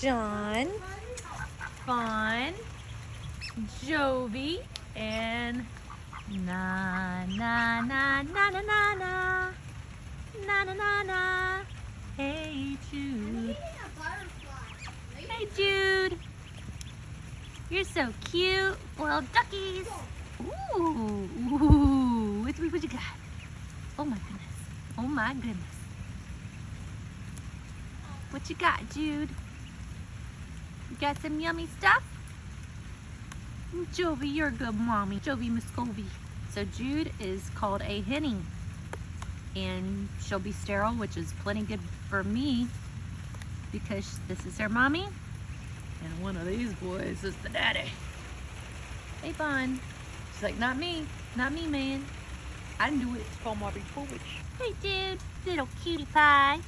Jon Bon Jovi and na na na na na na na na na na na. Hey Jude. Hey Jude. You're so cute, little duckies. Ooh, ooh. What you got? Oh my goodness. Oh my goodness. What you got, Jude? You got some yummy stuff? Jovi, you're a good mommy. Jovi Muscovy. So Jude is called a Hinny. And she'll be sterile, which is plenty good for me because this is her mommy. And one of these boys is the daddy. Hey, Bon. She's like, not me. Not me, man. I didn't do it. It's called Marby Povich. Hey, dude. Little cutie pie.